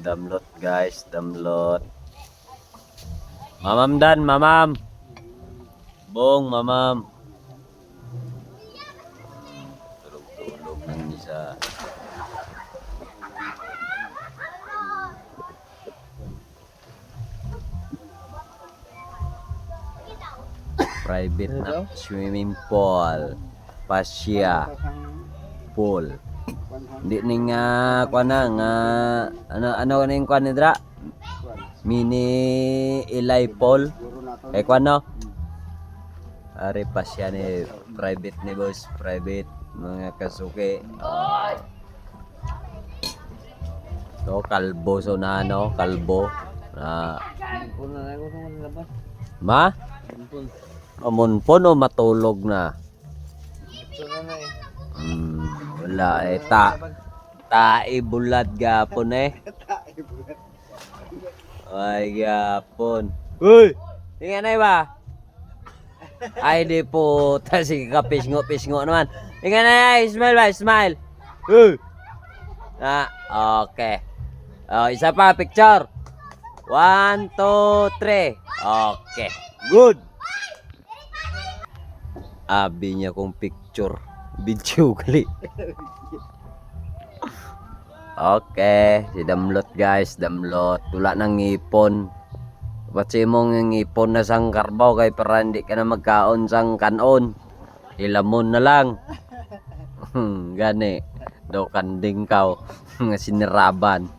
Damlot guys, damlot. Mamam dan, mamam. Bong, mamam. Tulog-tulog ng isa. Private na swimming pool. Pasya pool. Hindi ni nga kuan na nga ano ning kuan ni dra? Mini ilay pool. Kay kuan no? Ari pasya ni private ni boss, private mga kasuki. So kalbo so na ano, kalbo. Ma? Amunpon o matulog na? Wala eh tae bulad gapon eh. Ay gapon. Uy! Tingnan na ba? Ay di po. Sige ka pisngo naman. Tingnan na, smile ba? Smile. Okay. Isa pa picture. 1, 2, 3. Okay. Good. Abi niya kong picture. Video kali. Okay, si damlot guys, damlot. Tula ng ngipon. Pati mong ngipon na sang karbaw kay para hindi ka na magkaon sang kanon. Ilamon na lang. Gani. Do kanding kaw nga siniraban.